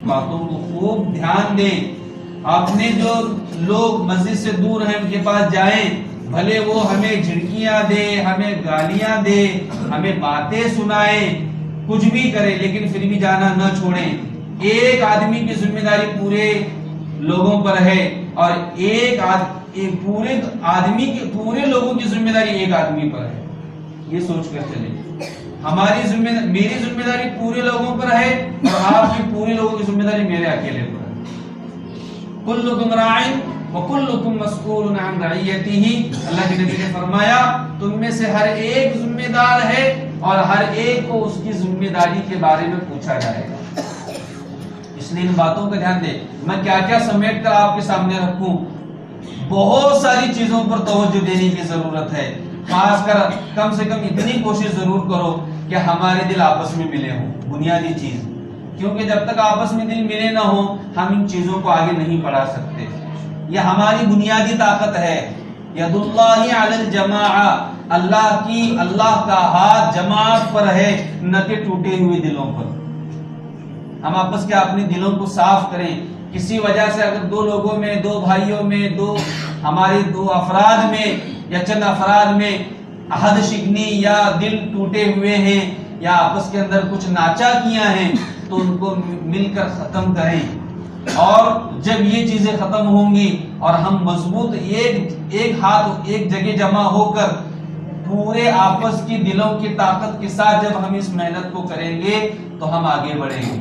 باتوں کو خوب دھیان دیں. اپنے جو لوگ مسجد سے دور ہیں ان کے پاس جائیں، بھلے وہ ہمیں جھڑکیاں دے، ہمیں گالیاں دے، ہمیں باتیں سنائیں، کچھ بھی کرے، لیکن پھر بھی جانا نہ چھوڑیں. ایک آدمی کی ذمہ داری پورے لوگوں پر ہے، اور پورے لوگوں کی ذمہ داری ایک آدمی پر ہے. یہ سوچ کر چلیں. میری ذمہ داری پورے لوگوں پر ہے، اور آپ کی پورے لوگوں کی ذمہ داری میرے اکیلے پر ہے. کلکم راع وکلکم مسئول عن رعیتہ. اللہ کے نبی نے فرمایا تم میں سے ہر ایک ذمہ دار ہے، اور ہر ایک کو اس کی ذمہ داری کے بارے میں پوچھا جائے گا. اس لیے ان باتوں کا دھیان دیں. میں کیا کیا سمیٹ کر آپ کے سامنے رکھوں؟ بہت ساری چیزوں پر توجہ دینے کی ضرورت ہے. خاص کر کم سے کم اتنی کوشش ضرور کرو کہ ہمارے دل آپس میں ملے ہوں. بنیادی چیز، کیونکہ جب تک آپس میں دل ملے نہ ہوں ہم ان چیزوں کو آگے نہیں بڑھا سکتے. یہ ہماری بنیادی طاقت ہے. ید اللہ علی الجماع. اللہ کا ہاتھ جماعت پر ہے، نہ کہ ٹوٹے ہوئے دلوں پر. ہم آپس کے اپنے دلوں کو صاف کریں. کسی وجہ سے اگر دو لوگوں میں، دو بھائیوں میں، ہمارے دو افراد میں یا چند افراد میں عہد شکنی یا دل ٹوٹے ہوئے ہیں، یا آپس کے اندر کچھ ناچا کیا ہیں، تو ان کو مل کر ختم کریں. اور جب یہ چیزیں ختم ہوں گی اور ہم مضبوط ایک ہاتھ ایک جگہ جمع ہو کر پورے آپس کی دلوں کی طاقت کے ساتھ جب ہم اس محنت کو کریں گے تو ہم آگے بڑھیں گے.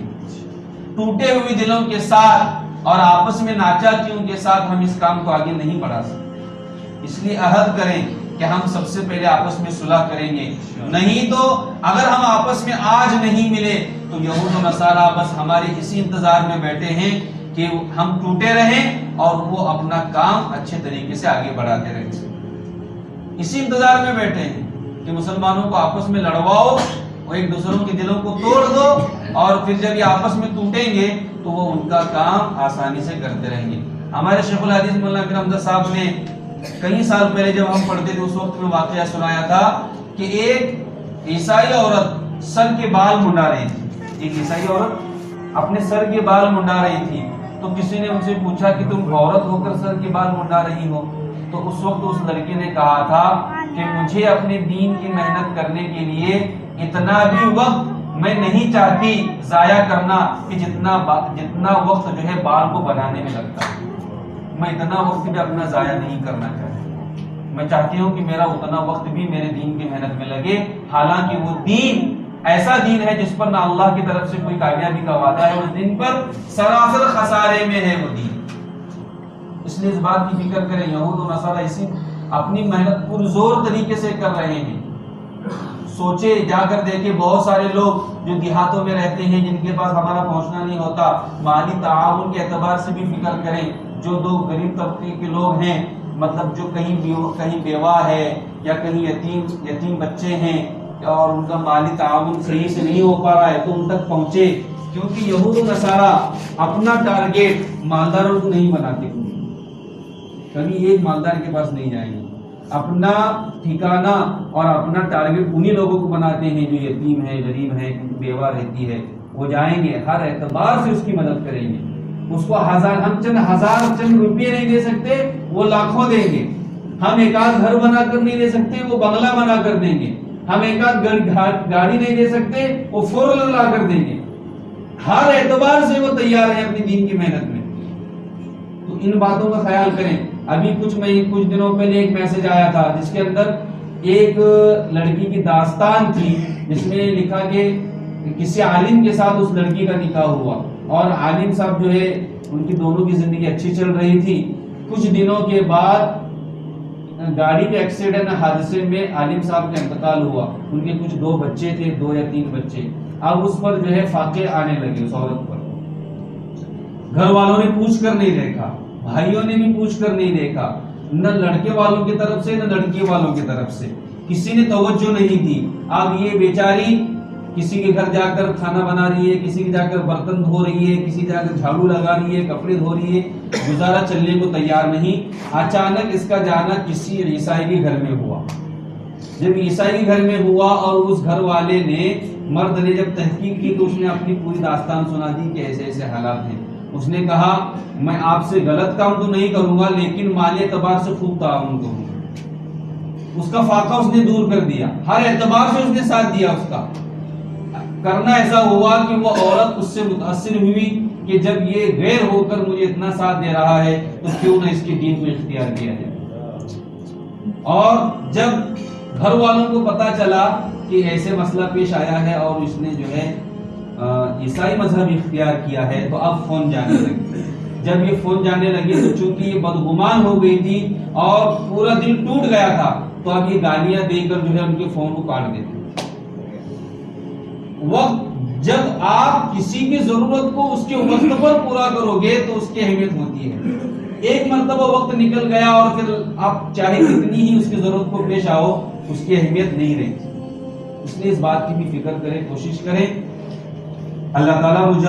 ٹوٹے ہوئے دلوں کے ساتھ اور آپس میں ناچا کیوں کے ساتھ ہم اس کام کو آگے نہیں بڑھا سکتے. اس لیے عہد کریں کہ ہم سب سے پہلے آپس میں صلح کریں گے. نہیں تو اگر ہم آپس میں آج نہیں ملے تو یہود و نصارہ بس ہمارے اسی انتظار میں بیٹھے ہیں کہ ہم ٹوٹے رہیں اور وہ اپنا کام اچھے طریقے سے آگے بڑھاتے رہیں. اسی انتظار میں بیٹھے ہیں کہ مسلمانوں کو آپس میں لڑواؤ اور ایک دوسروں کے دلوں کو توڑ دو، اور پھر جب یہ آپس میں ٹوٹیں گے تو وہ ان کا کام آسانی سے کرتے رہیں گے. ہمارے شیخ الحدیث مولانا امیر حمزہ صاحب نے کئی سال پہلے جب ہم پڑھتے تھے اس وقت میں واقعہ سنایا تھا کہ ایک عیسائی عورت سر کے بال منڈا رہی تھی. ایک عیسائی عورت اپنے سر کے بال منڈا رہی تھی. تو کسی نے ان سے پوچھا کہ تم عورت ہو کر سر کے بال منڈا رہی ہو؟ تو اس وقت اس لڑکی نے کہا تھا کہ مجھے اپنے دین کی محنت کرنے کے لیے اتنا بھی وقت میں نہیں چاہتی ضائع کرنا کہ جتنا وقت جو ہے بال کو بنانے میں لگتا ہے. میں اتنا وقت بھی اپنا ضائع نہیں کرنا چاہتی. میں چاہتی ہوں کہ میرا اتنا وقت بھی میرے دین کی محنت میں لگے. حالانکہ وہ دین ایسا دین ہے جس پر نہ اللہ کی طرف سے کوئی کامیابی کا وعدہ ہے، اس دین پر سراسر خسارے میں ہے وہ دین. اس لیے اس بات کی فکر کریں. یہود و نصارہ اسی اپنی محنت پرزور طریقے سے کر رہے ہیں. سوچے جا کر دیکھیں بہت سارے لوگ جو دیہاتوں میں رہتے ہیں جن کے پاس ہمارا پہنچنا نہیں ہوتا، مالی تعاون کے اعتبار سے بھی فکر کریں. جو دو غریب طبقے کے لوگ ہیں، مطلب جو کہیں بیوہ ہے یا کہیں یتیم بچے ہیں اور ان کا مالی تعاون صحیح سے نہیں ہو پا رہا ہے تو ان تک پہنچے. کیونکہ یہود و نصارہ اپنا ٹارگیٹ مالداروں کو نہیں بناتے. کبھی ایک مالدار کے پاس نہیں جائیں گے. اپنا ٹھکانہ اور اپنا ٹارگیٹ انہی لوگوں کو بناتے ہیں جو یتیم ہے، غریب ہے، بیوہ رہتی ہے. وہ جائیں گے، ہر اعتبار سے اس کی مدد کریں گے. اس کو ہم چند روپے نہیں دے سکتے، وہ لاکھوں دیں گے. ہم ایک آدھ گھر بنا کر نہیں دے سکتے، وہ بنگلہ بنا کر دیں گے. ہم ایک آدھ گاڑی نہیں دے سکتے، وہ 4 ویلر لا کر دیں گے. ہر اعتبار سے وہ تیار ہیں اپنی دین کی محنت میں. تو ان باتوں کا خیال کریں. ابھی کچھ دنوں پہلے ایک میسج آیا تھا جس کے اندر ایک لڑکی کی داستان تھی، جس میں لکھا کہ کسی عالم کے ساتھ اس لڑکی کا نکاح ہوا، اور عالم صاحب جو ہے ان کی دونوں کی زندگی اچھی چل رہی تھی. کچھ دنوں کے بعد گاڑی کے ایکسیڈنٹ حادثے میں عالم صاحب کا انتقال ہوا. ان کے کچھ 2 بچے تھے، 2 یا 3 بچے. اب اس پر جو ہے فاقے آنے لگے اس عورت پر. گھر والوں نے پوچھ کر نہیں دیکھا، بھائیوں نے بھی پوچھ کر نہیں دیکھا، نہ لڑکے والوں کی طرف سے نہ لڑکی والوں کی طرف سے کسی نے توجہ نہیں دی. اب یہ بیچاری کسی کے گھر جا کر کھانا بنا رہی ہے، کسی کے جا کر برتن دھو رہی ہے، کسی جا کر جھاڑو لگا رہی ہے، کپڑے دھو رہی ہے. گزارا چلنے کو تیار نہیں. اچانک اس کا جانا کسی عیسائی کے گھر میں ہوا. جب عیسائی گھر میں ہوا اور اس گھر والے نے مرد نے جب تحقیق کی تو اس نے اپنی پوری داستان سنا دی کہ ایسے ایسے حالات ہیں. اس نے کہا میں آپ سے غلط کام تو نہیں کروں گا لیکن مالی اعتبار سے خوب تعاون کروں گا. اس کا فاقہ اس نے دور کر دیا, ہر اعتبار سے اس نے ساتھ دیا. اس کا کرنا ایسا ہوا کہ وہ عورت اس سے متاثر ہوئی کہ جب یہ غیر ہو کر مجھے اتنا ساتھ دے رہا ہے تو کیوں نہ اس کے دین کو اختیار کیا جائے. اور جب گھر والوں کو پتا چلا کہ ایسے مسئلہ پیش آیا ہے اور اس نے جو ہے عیسائی مذہب اختیار کیا ہے تو اب فون جانے لگے. جب یہ فون جانے لگے تو چونکہ یہ بدگمان ہو گئی تھی اور پورا دل ٹوٹ گیا تھا تو اب یہ گالیاں دے کر جو ہے ان کے فون کو کاٹ دیتے. وقت جب آپ کسی کی ضرورت کو اس کے وقت پر پورا کرو گے تو اس کی اہمیت ہوتی ہے. ایک مرتبہ وقت نکل گیا اور پھر آپ چاہے کتنی ہی اس کی ضرورت کو پیش آؤ اس کی اہمیت نہیں رہتی. اس لیے اس بات کی بھی فکر کریں, کوشش کریں. اللہ تعالیٰ مجھے